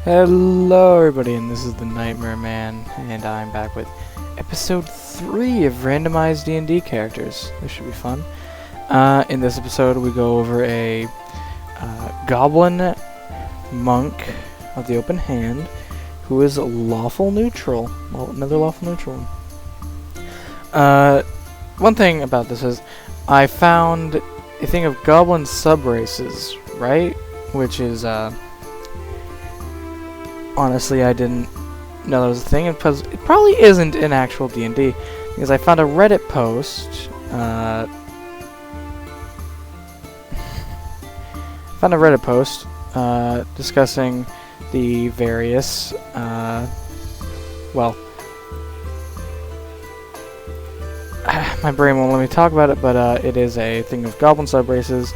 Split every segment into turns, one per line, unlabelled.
Hello everybody, and this is the Nightmare Man, and I'm back with episode 3 of Randomized D&D characters. This should be fun. In this episode we go over a goblin monk of the open hand who is lawful neutral. Well, another lawful neutral. One thing about this is I found a thing of goblin subraces, right? Which is honestly, I didn't know that was a thing, because it probably isn't in actual D&D, because I found a Reddit post, discussing the various, well, my brain won't let me talk about it, but it is a thing of goblin subraces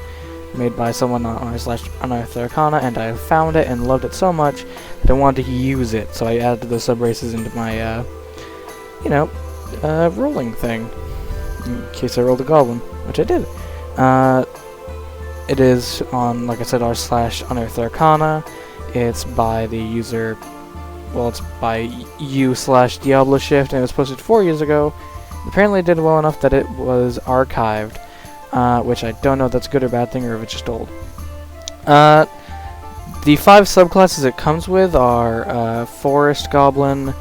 made by someone on Unearthed Arcana, and I found it and loved it so much that I wanted to use it, so I added the subraces into my, rolling thing, in case I rolled a goblin, which I did. It is on, like I said, r/Unearthed Arcana. It's by the user, well, it's by u/DiabloShift, and it was posted 4 years ago. Apparently it did well enough that it was archived. Which I don't know if that's a good or bad thing, or if it's just old. The 5 subclasses it comes with are Forest Goblin,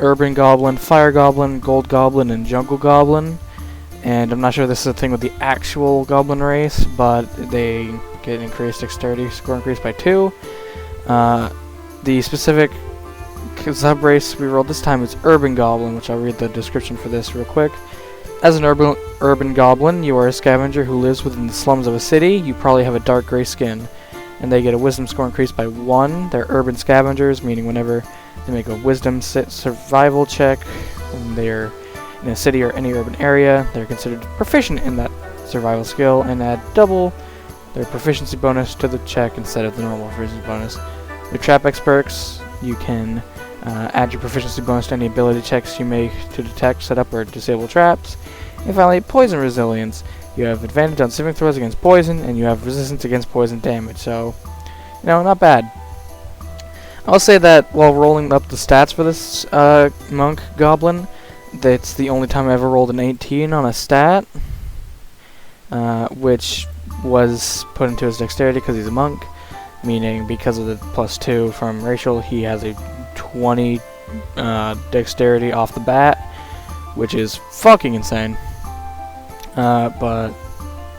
Urban Goblin, Fire Goblin, Gold Goblin, and Jungle Goblin. And I'm not sure if this is a thing with the actual Goblin race, but they get increased dexterity, score increased by 2. The specific subrace we rolled this time is Urban Goblin, which I'll read the description for this real quick. As an urban goblin, you are a scavenger who lives within the slums of a city. You probably have a dark gray skin, and they get a wisdom score increased by 1. They're urban scavengers, meaning whenever they make a wisdom survival check when they're in a city or any urban area, they're considered proficient in that survival skill and add double their proficiency bonus to the check instead of the normal proficiency bonus. They're trap experts. You can add your proficiency bonus to any ability checks you make to detect, set up, or disable traps. And finally, poison resilience. You have advantage on saving throws against poison, and you have resistance against poison damage. So, not bad. I'll say that while rolling up the stats for this monk goblin, that's the only time I ever rolled an 18 on a stat, which was put into his dexterity because he's a monk, meaning because of the +2 from racial, he has a 20 dexterity off the bat, which is fucking insane. But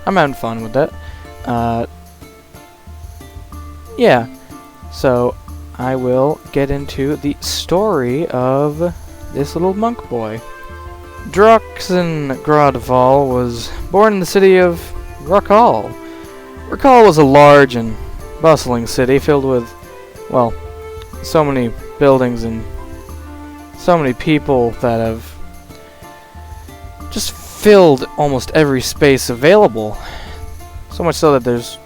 I'm having fun with it. Yeah, so I will get into the story of this little monk boy. Drakzen Gradval was born in the city of Rakal. Rakal was a large and bustling city filled with, well, so many buildings and so many people that have just filled almost every space available. So much so that there's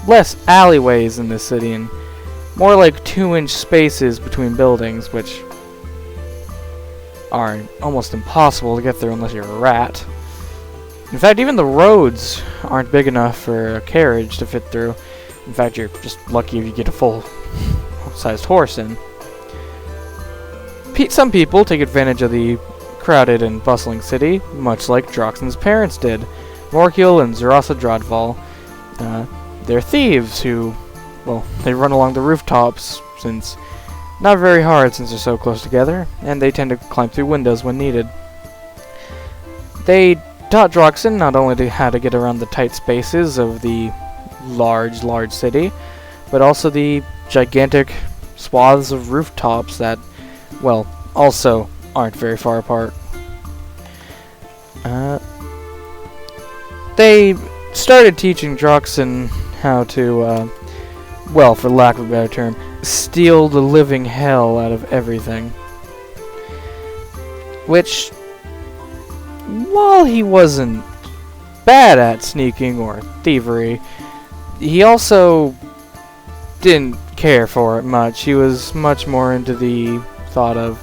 less alleyways in this city and more like 2-inch spaces between buildings, which are almost impossible to get through unless you're a rat. In fact, even the roads aren't big enough for a carriage to fit through. In fact, you're just lucky if you get a full-sized horse in. Some people take advantage of the crowded and bustling city, much like Drakzen's parents did, Morkiel and Zarasa Gradval. They're thieves who, well, they run along the rooftops, since not very hard since they're so close together, and they tend to climb through windows when needed. They taught Drakzen not only how to get around the tight spaces of the large city, but also the gigantic swaths of rooftops that, well, also aren't very far apart. They started teaching Drakzen how to, well, for lack of a better term, steal the living hell out of everything. Which, while he wasn't bad at sneaking or thievery, he also didn't care for it much. He was much more into the thought of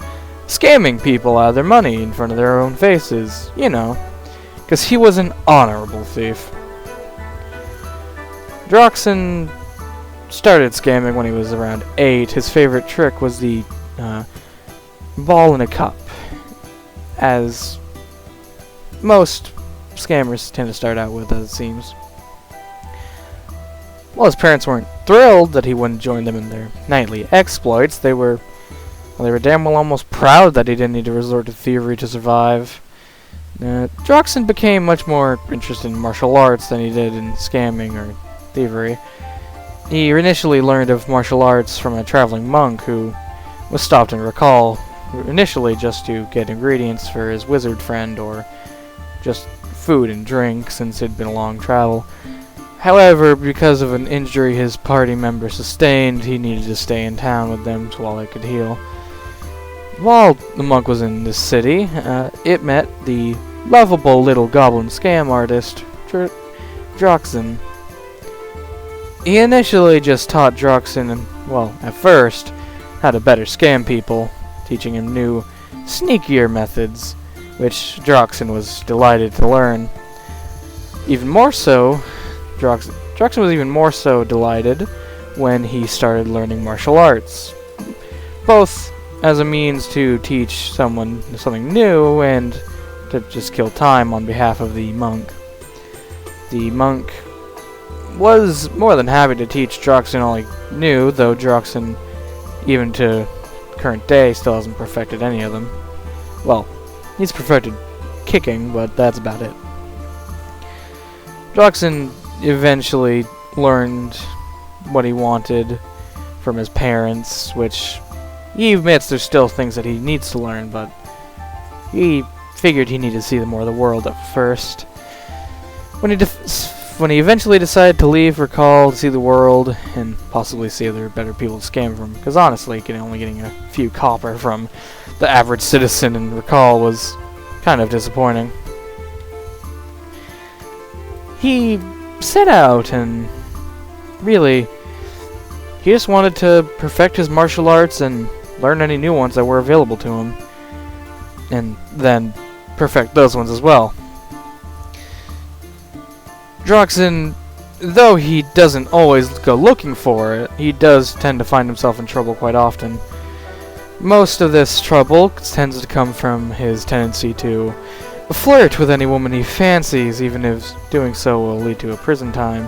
scamming people out of their money in front of their own faces, because he was an honorable thief. Drakzen started scamming when he was around 8. His favorite trick was the ball in a cup, as most scammers tend to start out with, as it seems. While his parents weren't thrilled that he wouldn't join them in their nightly exploits, they were damn well almost proud that he didn't need to resort to thievery to survive. Drakzen became much more interested in martial arts than he did in scamming or thievery. He initially learned of martial arts from a traveling monk who was stopped in Recall, initially just to get ingredients for his wizard friend or just food and drink since it had been a long travel. However, because of an injury his party member sustained, he needed to stay in town with them while they could heal. While the monk was in this city, it met the lovable little goblin scam artist, Drakzen. He initially just taught Drakzen, well, at first, how to better scam people, teaching him new, sneakier methods, which Drakzen was delighted to learn. Even more so, Drakzen was even more so delighted when he started learning martial arts, both as a means to teach someone something new and to just kill time on behalf of the monk. The monk was more than happy to teach Drakzen all he knew, though Drakzen, even to current day, still hasn't perfected any of them. Well, he's perfected kicking, but that's about it. Drakzen eventually learned what he wanted from his parents, which he admits there's still things that he needs to learn, but he figured he needed to see more of the world at first. When he eventually decided to leave Recall to see the world and possibly see other better people to scam from, because honestly, only getting a few copper from the average citizen in Recall was kind of disappointing. He set out and really, he just wanted to perfect his martial arts and learn any new ones that were available to him, and then perfect those ones as well. Drakzen, though he doesn't always go looking for it, he does tend to find himself in trouble quite often. Most of this trouble tends to come from his tendency to flirt with any woman he fancies, even if doing so will lead to a prison time.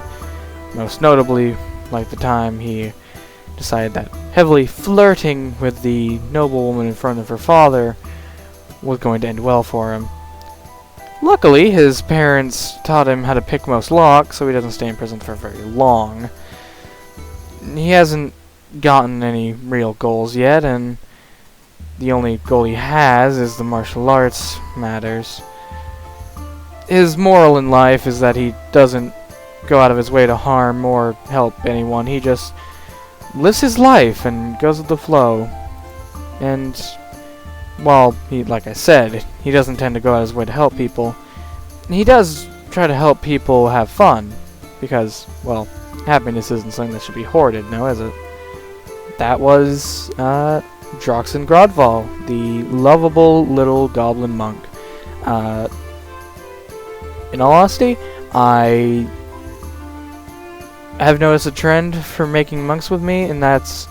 Most notably, like the time he decided that heavily flirting with the noble woman in front of her father was going to end well for him. Luckily, his parents taught him how to pick most locks, so he doesn't stay in prison for very long. He hasn't gotten any real goals yet, and the only goal he has is the martial arts matters. His moral in life is that he doesn't go out of his way to harm or help anyone. He just lives his life and goes with the flow. And while he, like I said, he doesn't tend to go out of his way to help people, he does try to help people have fun. Because, well, happiness isn't something that should be hoarded, now is it? That was Drakzen Gradval, the lovable little goblin monk. In all honesty, I have noticed a trend for making monks with me, and that's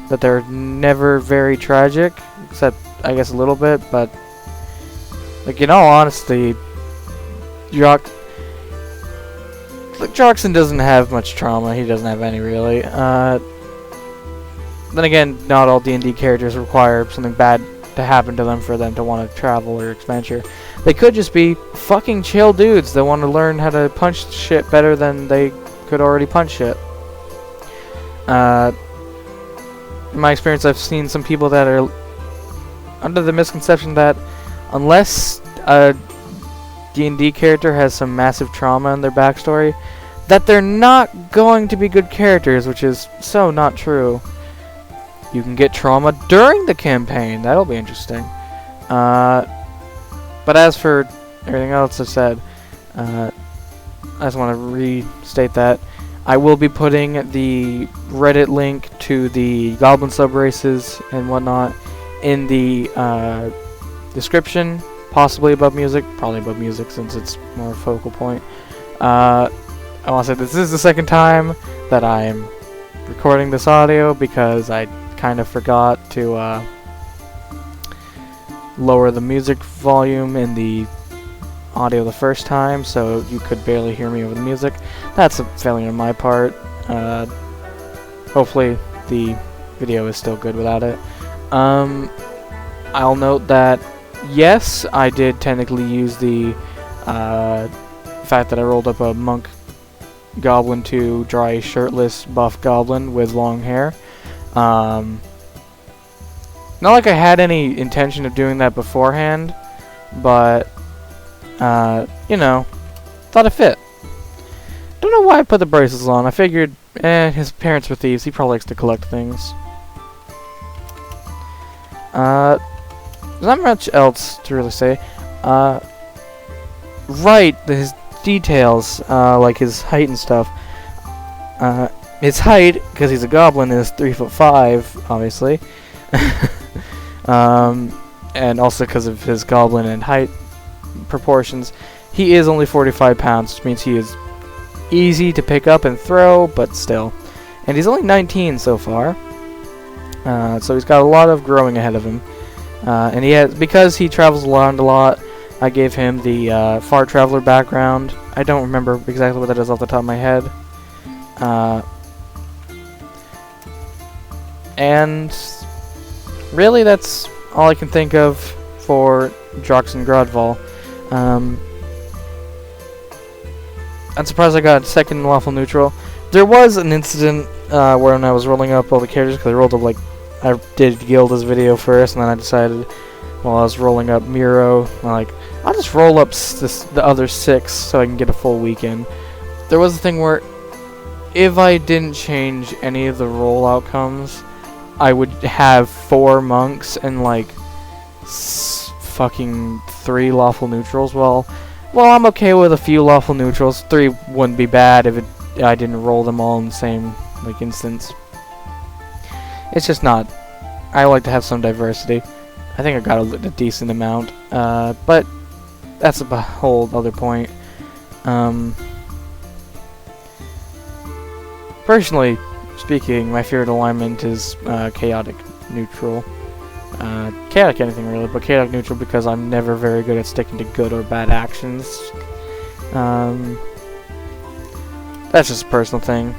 that they're never very tragic, except I guess a little bit, but like in all honesty, Drakzen doesn't have much trauma. He doesn't have any really. Then again, not all D&D characters require something bad to happen to them for them to want to travel or adventure. They could just be fucking chill dudes that want to learn how to punch shit better than they could already punch shit. In my experience, I've seen some people that are under the misconception that unless a D&D character has some massive trauma in their backstory, that they're not going to be good characters, which is so not true. You can get trauma during the campaign. That'll be interesting. But as for everything else I've said, I just want to restate that I will be putting the Reddit link to the goblin subraces and whatnot in the description, possibly above music, probably above music since it's more focal point. I want to say this is the second time that I'm recording this audio because I kind of forgot to lower the music volume in the audio the first time, so you could barely hear me over the music. That's a failure on my part. Hopefully the video is still good without it. I'll note that yes, I did technically use the fact that I rolled up a monk goblin to draw a shirtless buff goblin with long hair. Not like I had any intention of doing that beforehand, but you know, thought it fit. Don't know why I put the bracelets on. I figured, his parents were thieves. He probably likes to collect things. There's not much else to really say. Right, his details, like his height and stuff. His height, because he's a goblin, is 3'5", obviously. And also because of his goblin and height proportions, he is only 45 pounds, which means he is easy to pick up and throw, but still. And he's only 19 so far, so he's got a lot of growing ahead of him. And he has, because he travels around a lot, I gave him the far traveler background. I don't remember exactly what that is off the top of my head. And really, that's all I can think of for Drakzen Gradval. I'm surprised I got second lawful neutral. There was an incident when I was rolling up all the characters, because I rolled up, like, I did Gilda's video first, and then I decided, while I was rolling up Miro, I'll just roll up the other 6 so I can get a full weekend. There was a thing where, if I didn't change any of the roll outcomes, I would have 4 monks and, like, fucking 3 lawful neutrals. Well, I'm okay with a few lawful neutrals. 3 wouldn't be bad if I didn't roll them all in the same, like, instance. It's just not. I like to have some diversity. I think I got a decent amount, but that's a whole other point. Personally speaking, my favorite alignment is chaotic neutral. Chaotic anything really, but chaotic neutral because I'm never very good at sticking to good or bad actions. That's just a personal thing.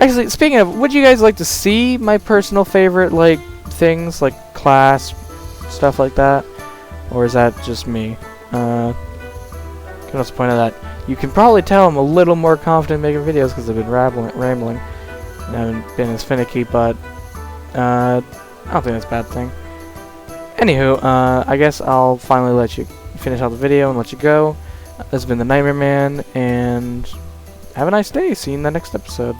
Actually, speaking of, would you guys like to see my personal favorite, like, things, like class, stuff like that? Or is that just me? Can also point out that you can probably tell I'm a little more confident making videos because I've been rambling. I haven't been as finicky, but I don't think that's a bad thing. Anywho, I guess I'll finally let you finish out the video and let you go. This has been the Nightmare Man, and have a nice day. See you in the next episode.